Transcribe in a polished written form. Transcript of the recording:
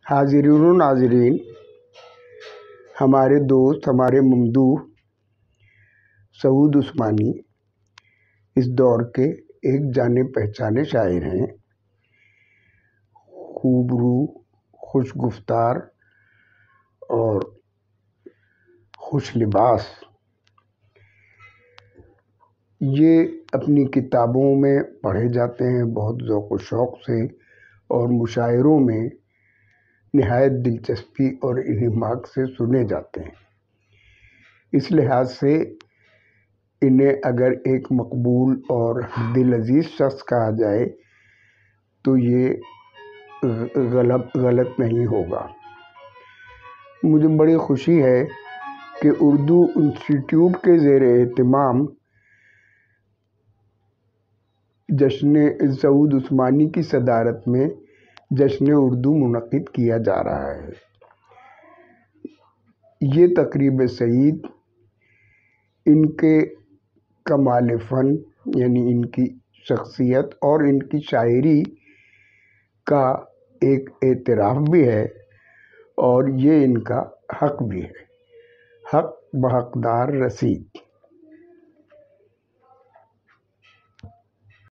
حاضرین و ناظرین، ہمارے دوست، ہمارے ممدوح سعود عثمانی اس دور کے ایک جانے پہچانے شاعر ہیں، خوبرو، خوش گفتار اور خوش لباس۔ یہ اپنی کتابوں میں پڑھے جاتے ہیں بہت ذوق و شوق سے، اور مشاعروں میں نہایت دلچسپی اور انہماک سے سنے جاتے ہیں۔ اس لحاظ سے انہیں اگر ایک مقبول اور دل عزیز شخص کہا جائے تو یہ غلط نہیں ہوگا۔ مجھے بڑی خوشی ہے کہ اردو انسٹیٹیوٹ کے زیر اہتمام جشن سعود عثمانی کی صدارت میں جشن اردو منعقد کیا جا رہا ہے۔ یہ تقریب سعید ان کے کمال فن، یعنی ان کی شخصیت اور ان کی شاعری کا ایک اعتراف بھی ہے، اور یہ ان کا حق بھی ہے۔ حق بحقدار رسید۔